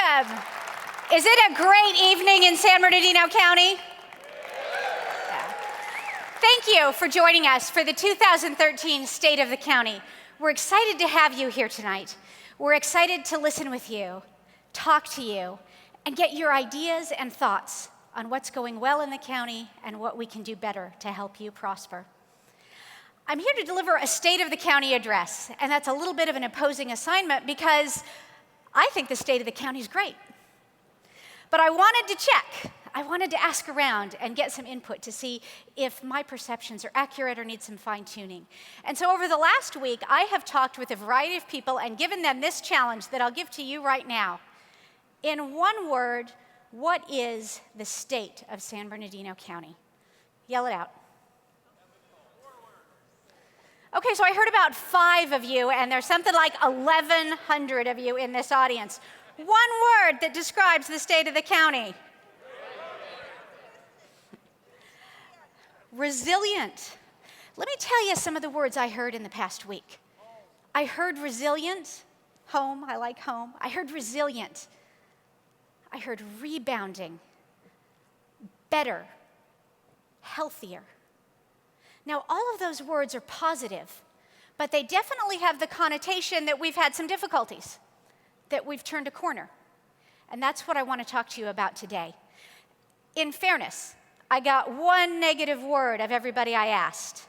Welcome. Is it a great evening in San Bernardino County? Yeah. Thank you for joining us for the 2013 State of the County. We're excited to have you here tonight. We're excited to listen with you, talk to you, and get your ideas and thoughts on what's going well in the county and what we can do better to help you prosper. I'm here to deliver a State of the County address, and that's a little bit of an imposing assignment because I think the state of the county is great. But I wanted to check. I wanted to ask around and get some input to see if my perceptions are accurate or need some fine-tuning. And so over the last week, I have talked with a variety of people and given them this challenge that I'll give to you right now. In one word, what is the state of San Bernardino County? Yell it out. Okay, so I heard about 5 of you, and there's something like 1,100 of you in this audience. One word that describes the state of the county. Resilient. Let me tell you some of the words I heard in the past week. I heard resilient, home, I like home. I heard resilient. I heard rebounding, better, healthier. Now, all of those words are positive, but they definitely have the connotation that we've had some difficulties, that we've turned a corner. And that's what I want to talk to you about today. In fairness, I got one negative word of everybody I asked,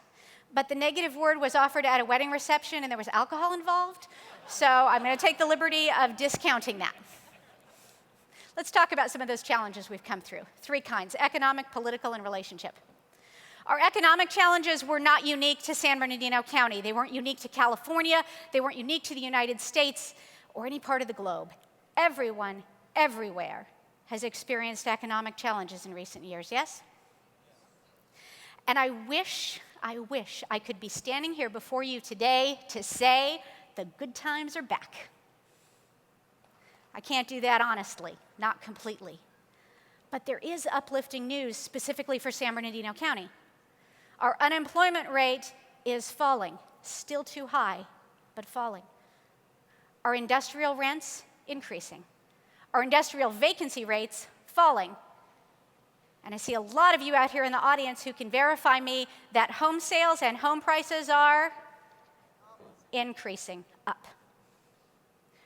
but the negative word was offered at a wedding reception and there was alcohol involved, so I'm going to take the liberty of discounting that. Let's talk about some of those challenges we've come through. 3 kinds: economic, political, and relationship. Our economic challenges were not unique to San Bernardino County. They weren't unique to California. They weren't unique to the United States or any part of the globe. Everyone, everywhere, has experienced economic challenges in recent years, yes? And I wish I could be standing here before you today to say the good times are back. I can't do that honestly, not completely. But there is uplifting news specifically for San Bernardino County. Our unemployment rate is falling, still too high, but falling. Our industrial rents increasing. Our industrial vacancy rates falling. And I see a lot of you out here in the audience who can verify me that home sales and home prices are increasing up.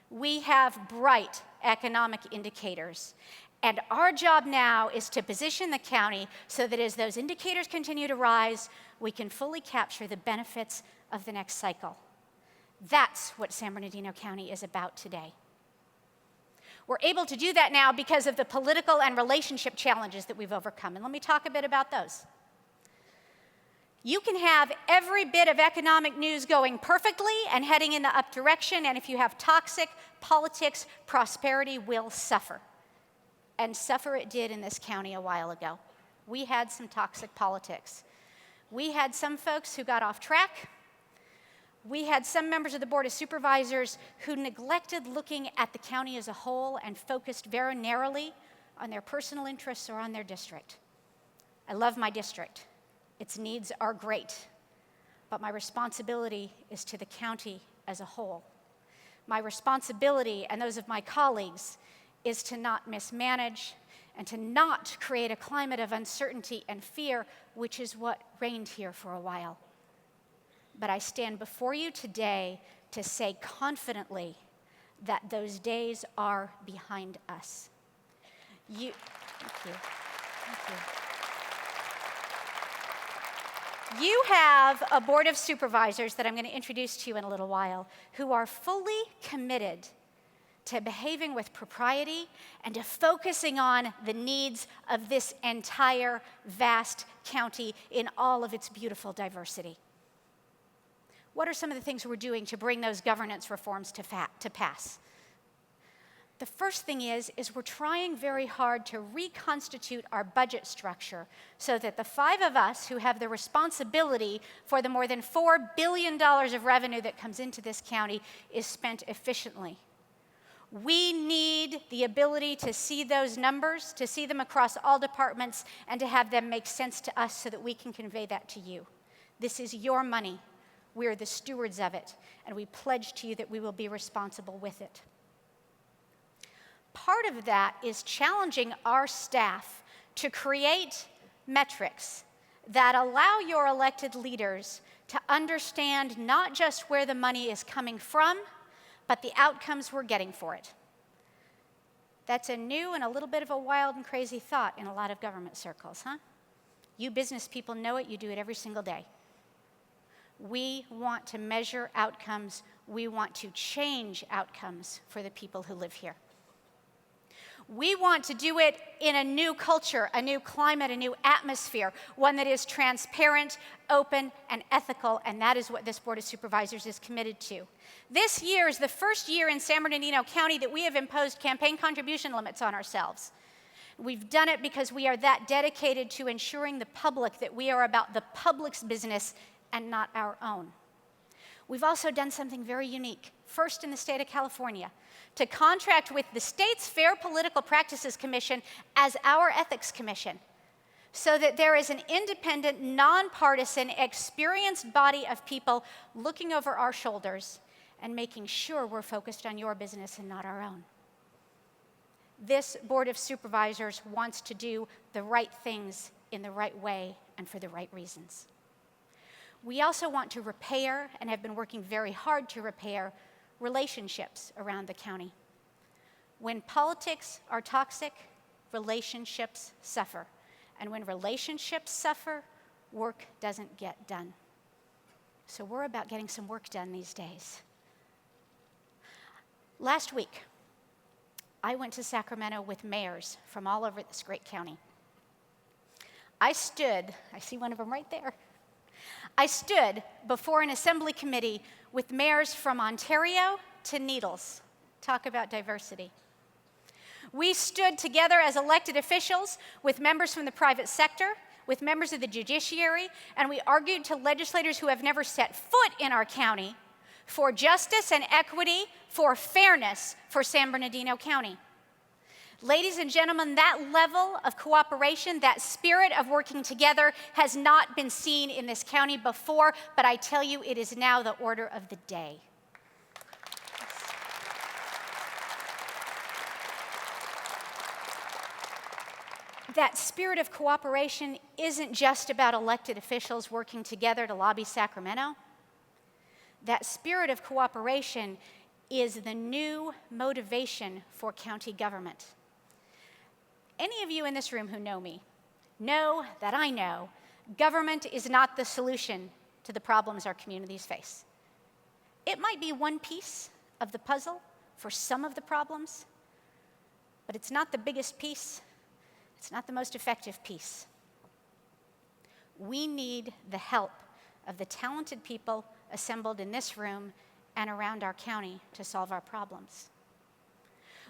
We have bright economic indicators. And our job now is to position the county so that as those indicators continue to rise, we can fully capture the benefits of the next cycle. That's what San Bernardino County is about today. We're able to do that now because of the political and relationship challenges that we've overcome. And let me talk a bit about those. You can have every bit of economic news going perfectly and heading in the up direction, and if you have toxic politics, prosperity will suffer. And suffer it did in this county a while ago. We had some toxic politics. We had some folks who got off track. We had some members of the Board of Supervisors who neglected looking at the county as a whole and focused very narrowly on their personal interests or on their district. I love my district. Its needs are great. But my responsibility is to the county as a whole. My responsibility, and those of my colleagues, is to not mismanage and to not create a climate of uncertainty and fear, which is what reigned here for a while. But I stand before you today to say confidently that those days are behind us. Thank you. You have a board of supervisors that I'm going to introduce to you in a little while who are fully committed to behaving with propriety and to focusing on the needs of this entire vast county in all of its beautiful diversity. What are some of the things we're doing to bring those governance reforms to pass? The first thing is we're trying very hard to reconstitute our budget structure so that the 5 of us who have the responsibility for the more than $4 billion of revenue that comes into this county is spent efficiently. We need the ability to see those numbers, to see them across all departments, and to have them make sense to us so that we can convey that to you. This is your money. We're the stewards of it, and we pledge to you that we will be responsible with it. Part of that is challenging our staff to create metrics that allow your elected leaders to understand not just where the money is coming from, but the outcomes we're getting for it. That's a new and a little bit of a wild and crazy thought in a lot of government circles, huh? You business people know it, you do it every single day. We want to measure outcomes. We want to change outcomes for the people who live here. We want to do it in a new culture, a new climate, a new atmosphere, one that is transparent, open, and ethical, and that is what this Board of Supervisors is committed to. This year is the first year in San Bernardino County that we have imposed campaign contribution limits on ourselves. We've done it because we are that dedicated to ensuring the public that we are about the public's business and not our own. We've also done something very unique, first in the state of California, to contract with the state's Fair Political Practices Commission as our ethics commission, so that there is an independent, nonpartisan, experienced body of people looking over our shoulders and making sure we're focused on your business and not our own. This Board of Supervisors wants to do the right things in the right way and for the right reasons. We also want to repair, and have been working very hard to repair, relationships around the county. When politics are toxic, relationships suffer. And when relationships suffer, work doesn't get done. So we're about getting some work done these days. Last week, I went to Sacramento with mayors from all over this great county. I see one of them right there. I stood before an assembly committee with mayors from Ontario to Needles. Talk about diversity. We stood together as elected officials with members from the private sector, with members of the judiciary, and we argued to legislators who have never set foot in our county for justice and equity, for fairness for San Bernardino County. Ladies and gentlemen, that level of cooperation, that spirit of working together has not been seen in this county before, but I tell you, it is now the order of the day. That spirit of cooperation isn't just about elected officials working together to lobby Sacramento. That spirit of cooperation is the new motivation for county government. Any of you in this room who know me know that I know government is not the solution to the problems our communities face. It might be one piece of the puzzle for some of the problems, but it's not the biggest piece. It's not the most effective piece. We need the help of the talented people assembled in this room and around our county to solve our problems.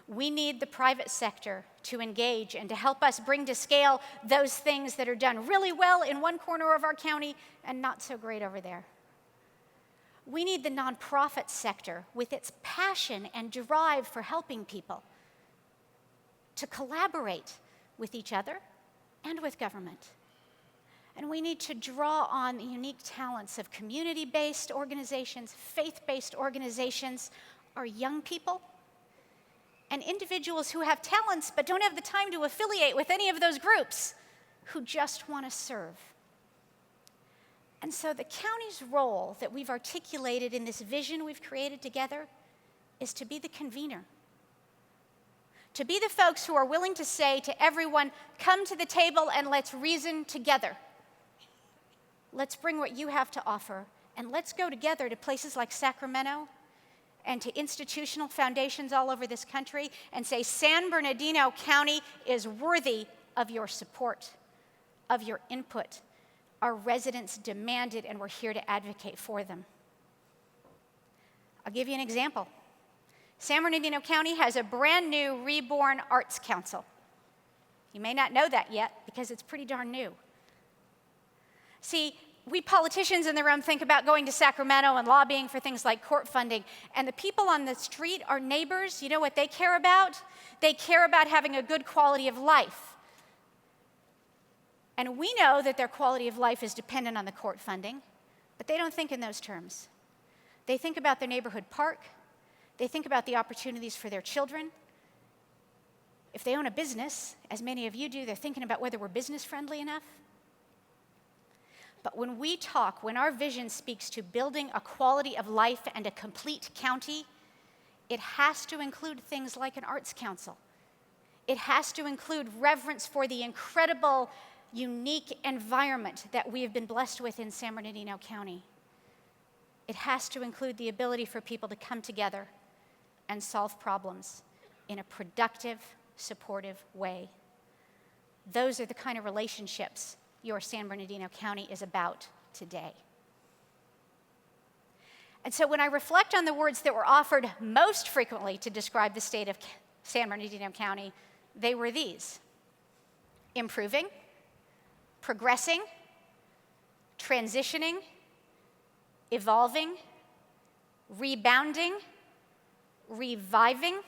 We need the private sector to engage and to help us bring to scale those things that are done really well in one corner of our county and not so great over there. We need the nonprofit sector with its passion and drive for helping people to collaborate with each other and with government. And we need to draw on the unique talents of community-based organizations, faith-based organizations, our young people, and individuals who have talents but don't have the time to affiliate with any of those groups, who just want to serve. And so the county's role that we've articulated in this vision we've created together is to be the convener. To be the folks who are willing to say to everyone, come to the table and let's reason together. Let's bring what you have to offer, and let's go together to places like Sacramento and to institutional foundations all over this country and say, San Bernardino County is worthy of your support, of your input. Our residents demand it, and we're here to advocate for them. I'll give you an example. San Bernardino County has a brand new reborn Arts Council. You may not know that yet because it's pretty darn new. See, we politicians in the room think about going to Sacramento and lobbying for things like court funding, and the people on the street, our neighbors, you know what they care about? They care about having a good quality of life. And we know that their quality of life is dependent on the court funding, but they don't think in those terms. They think about their neighborhood park. They think about the opportunities for their children. If they own a business, as many of you do, they're thinking about whether we're business friendly enough. But when we talk, when our vision speaks to building a quality of life and a complete county, it has to include things like an arts council. It has to include reverence for the incredible, unique environment that we have been blessed with in San Bernardino County. It has to include the ability for people to come together and solve problems in a productive, supportive way. Those are the kind of relationships your San Bernardino County is about today. And so when I reflect on the words that were offered most frequently to describe the state of San Bernardino County, they were these: improving, progressing, transitioning, evolving, rebounding, reviving.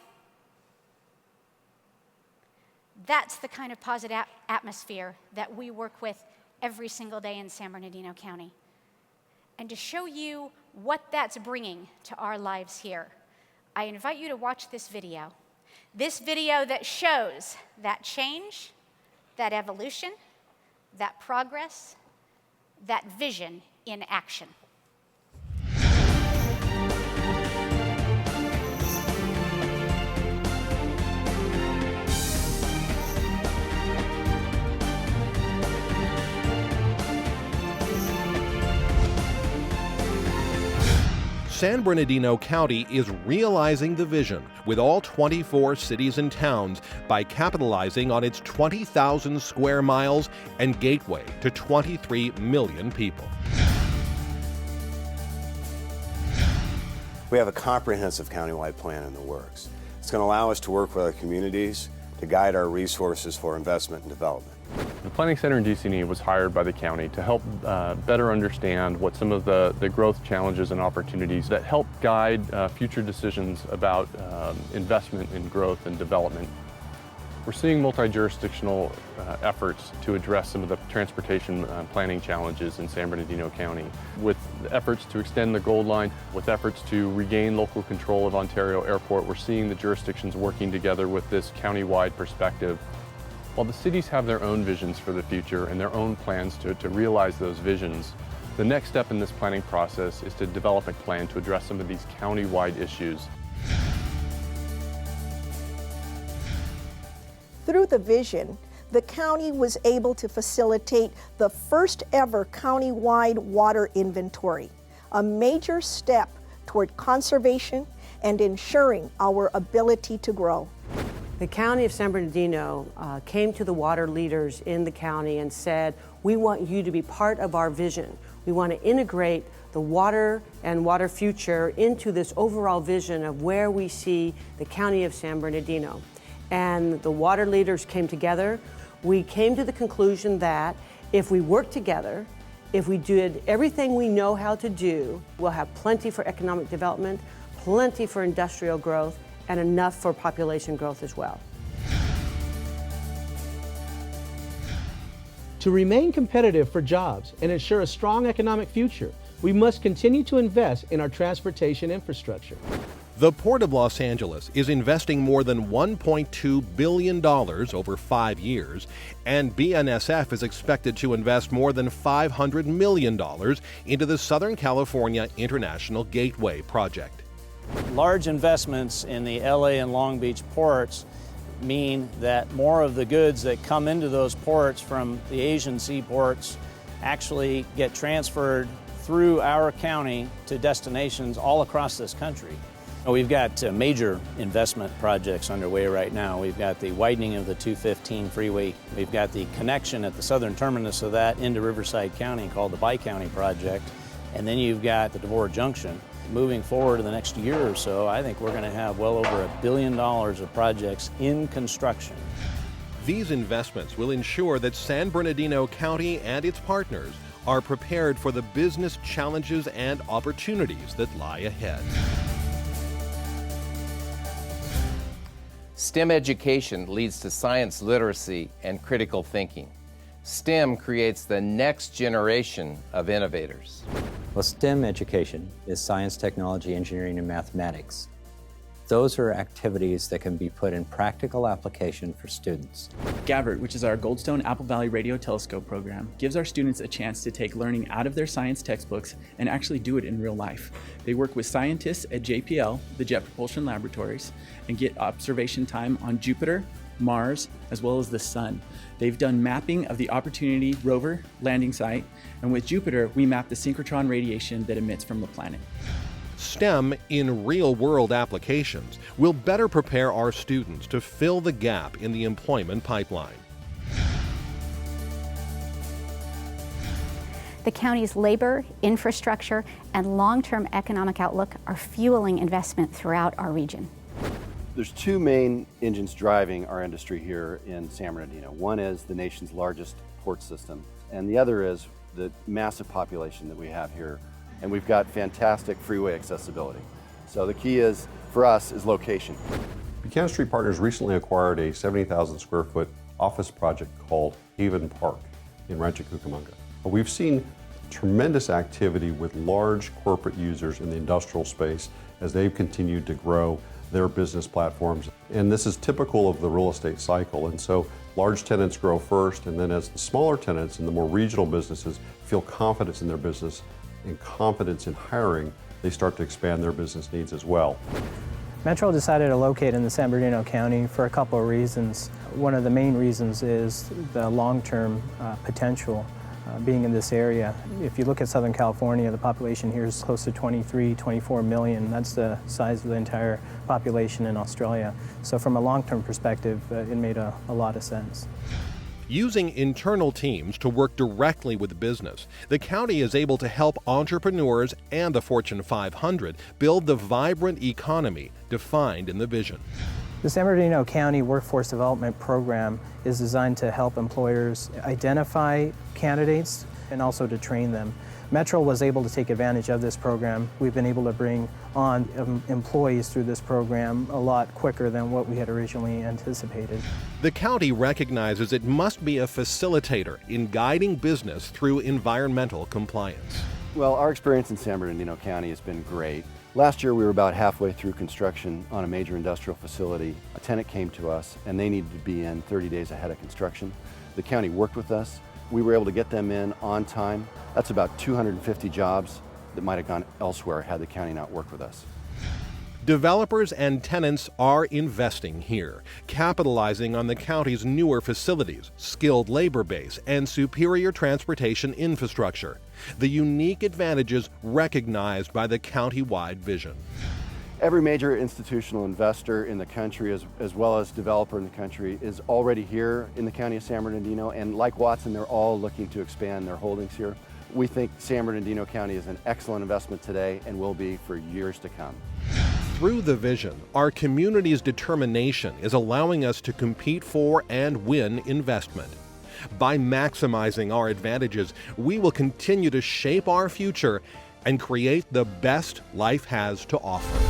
That's the kind of positive atmosphere that we work with every single day in San Bernardino County. And to show you what that's bringing to our lives here, I invite you to watch this video. This video that shows that change, that evolution, that progress, that vision in action. San Bernardino County is realizing the vision with all 24 cities and towns by capitalizing on its 20,000 square miles and gateway to 23 million people. We have a comprehensive countywide plan in the works. It's going to allow us to work with our communities to guide our resources for investment and development. The Planning Center in DC&E was hired by the county to help better understand what some of the growth challenges and opportunities that help guide future decisions about investment in growth and development. We're seeing multi-jurisdictional efforts to address some of the transportation planning challenges in San Bernardino County, with efforts to extend the Gold Line, with efforts to regain local control of Ontario Airport. We're seeing the jurisdictions working together with this county-wide perspective. While the cities have their own visions for the future and their own plans to realize those visions, the next step in this planning process is to develop a plan to address some of these county-wide issues. Through the vision, the county was able to facilitate the first ever county-wide water inventory, a major step toward conservation and ensuring our ability to grow. The County of San Bernardino came to the water leaders in the county and said, we want you to be part of our vision. We want to integrate the water and water future into this overall vision of where we see the County of San Bernardino. And the water leaders came together. We came to the conclusion that if we work together, if we did everything we know how to do, we'll have plenty for economic development, plenty for industrial growth, and enough for population growth as well. To remain competitive for jobs and ensure a strong economic future, we must continue to invest in our transportation infrastructure. The Port of Los Angeles is investing more than $1.2 billion over 5 years, and BNSF is expected to invest more than $500 million into the Southern California International Gateway project. Large investments in the LA and Long Beach ports mean that more of the goods that come into those ports from the Asian seaports actually get transferred through our county to destinations all across this country. We've got major investment projects underway right now. We've got the widening of the 215 freeway. We've got the connection at the southern terminus of that into Riverside County called the Bi-County Project. And then you've got the Devore Junction. Moving forward in the next year or so, I think we're going to have well over $1 billion of projects in construction. These investments will ensure that San Bernardino County and its partners are prepared for the business challenges and opportunities that lie ahead. STEM education leads to science literacy and critical thinking. STEM creates the next generation of innovators. Well, STEM education is science, technology, engineering, and mathematics. Those are activities that can be put in practical application for students. Gabbert, which is our Goldstone Apple Valley Radio Telescope program, gives our students a chance to take learning out of their science textbooks and actually do it in real life. They work with scientists at JPL, the Jet Propulsion Laboratories, and get observation time on Jupiter, Mars, as well as the Sun. They've done mapping of the Opportunity rover landing site, and with Jupiter, we map the synchrotron radiation that emits from the planet. STEM in real-world applications will better prepare our students to fill the gap in the employment pipeline. The county's labor, infrastructure, and long-term economic outlook are fueling investment throughout our region. There's two main engines driving our industry here in San Bernardino. One is the nation's largest port system, and the other is the massive population that we have here. And we've got fantastic freeway accessibility. So the key is, for us, is location. Buchanan Street Partners recently acquired a 70,000 square foot office project called Haven Park in Rancho Cucamonga. We've seen tremendous activity with large corporate users in the industrial space as they've continued to grow their business platforms. And this is typical of the real estate cycle. And so large tenants grow first, and then as the smaller tenants and the more regional businesses feel confidence in their business and confidence in hiring, they start to expand their business needs as well. Metro decided to locate in the San Bernardino County for a couple of reasons. One of the main reasons is the long-term potential being in this area. If you look at Southern California, the population here is close to 24 million. That's the size of the entire population in Australia. So from a long-term perspective, it made a lot of sense. Using internal teams to work directly with business, the county is able to help entrepreneurs and the Fortune 500 build the vibrant economy defined in the vision. The San Bernardino County Workforce Development Program is designed to help employers identify candidates and also to train them. Metro was able to take advantage of this program. We've been able to bring on employees through this program a lot quicker than what we had originally anticipated. The county recognizes it must be a facilitator in guiding business through environmental compliance. Well, our experience in San Bernardino County has been great. Last year we were about halfway through construction on a major industrial facility. A tenant came to us and they needed to be in 30 days ahead of construction. The county worked with us. We were able to get them in on time. That's about 250 jobs that might have gone elsewhere had the county not worked with us. Developers and tenants are investing here, capitalizing on the county's newer facilities, skilled labor base, and superior transportation infrastructure, the unique advantages recognized by the county-wide vision. Every major institutional investor in the country, as well as developer in the country, is already here in the county of San Bernardino, and like Watson, they're all looking to expand their holdings here. We think San Bernardino County is an excellent investment today and will be for years to come. Through the vision, our community's determination is allowing us to compete for and win investment. By maximizing our advantages, we will continue to shape our future and create the best life has to offer.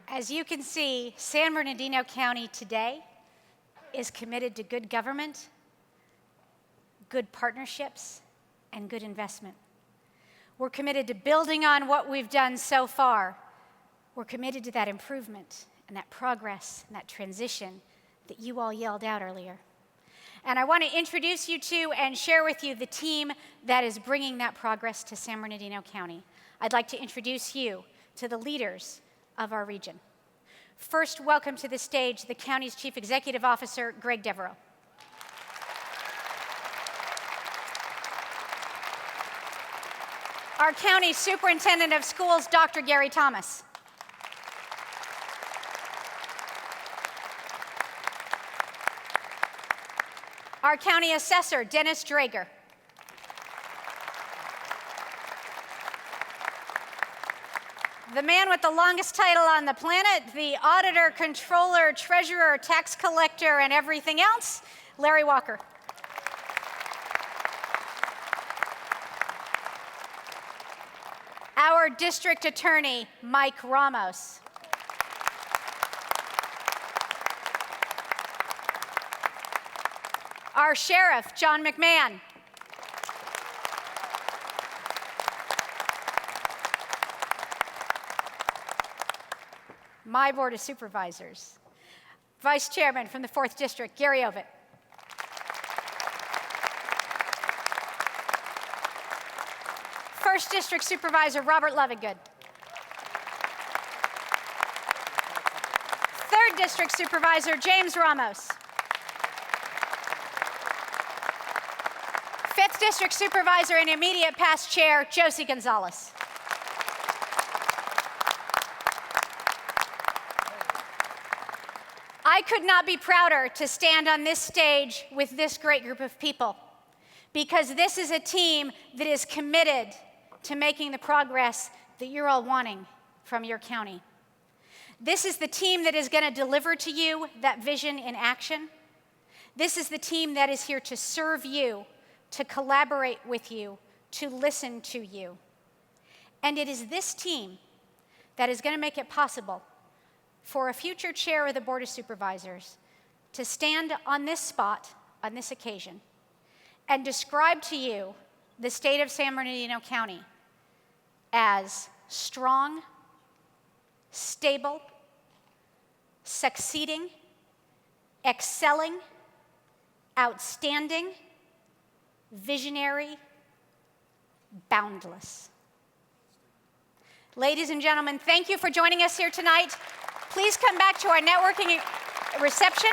As you can see, San Bernardino County today is committed to good government, good partnerships, and good investment. We're committed to building on what we've done so far. We're committed to that improvement and that progress and that transition that you all yelled out earlier. And I want to introduce you to and share with you the team that is bringing that progress to San Bernardino County. I'd like to introduce you to the leaders of our region. First, welcome to the stage the county's Chief Executive Officer, Greg Devereaux. Our county Superintendent of Schools, Dr. Gary Thomas. Our county assessor, Dennis Drager. The man with the longest title on the planet, the auditor, controller, treasurer, tax collector, and everything else, Larry Walker. Our district attorney, Mike Ramos. our Sheriff, John McMahon. My Board of Supervisors, Vice Chairman from the 4th District, Gary Ovitt. First District Supervisor, Robert Lovingood. 3rd District Supervisor, James Ramos. 5th District Supervisor and immediate past chair, Josie Gonzalez. I could not be prouder to stand on this stage with this great group of people, because this is a team that is committed to making the progress that you're all wanting from your county. This is the team that is going to deliver to you that vision in action. This is the team that is here to serve you, to collaborate with you, to listen to you. And it is this team that is going to make it possible for a future chair of the Board of Supervisors to stand on this spot, on this occasion, and describe to you the state of San Bernardino County as strong, stable, succeeding, excelling, outstanding, visionary, boundless. Ladies and gentlemen, thank you for joining us here tonight. Please come back to our networking reception.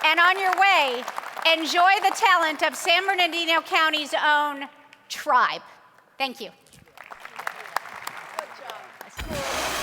And on your way, enjoy the talent of San Bernardino County's own tribe. Thank you. Good job.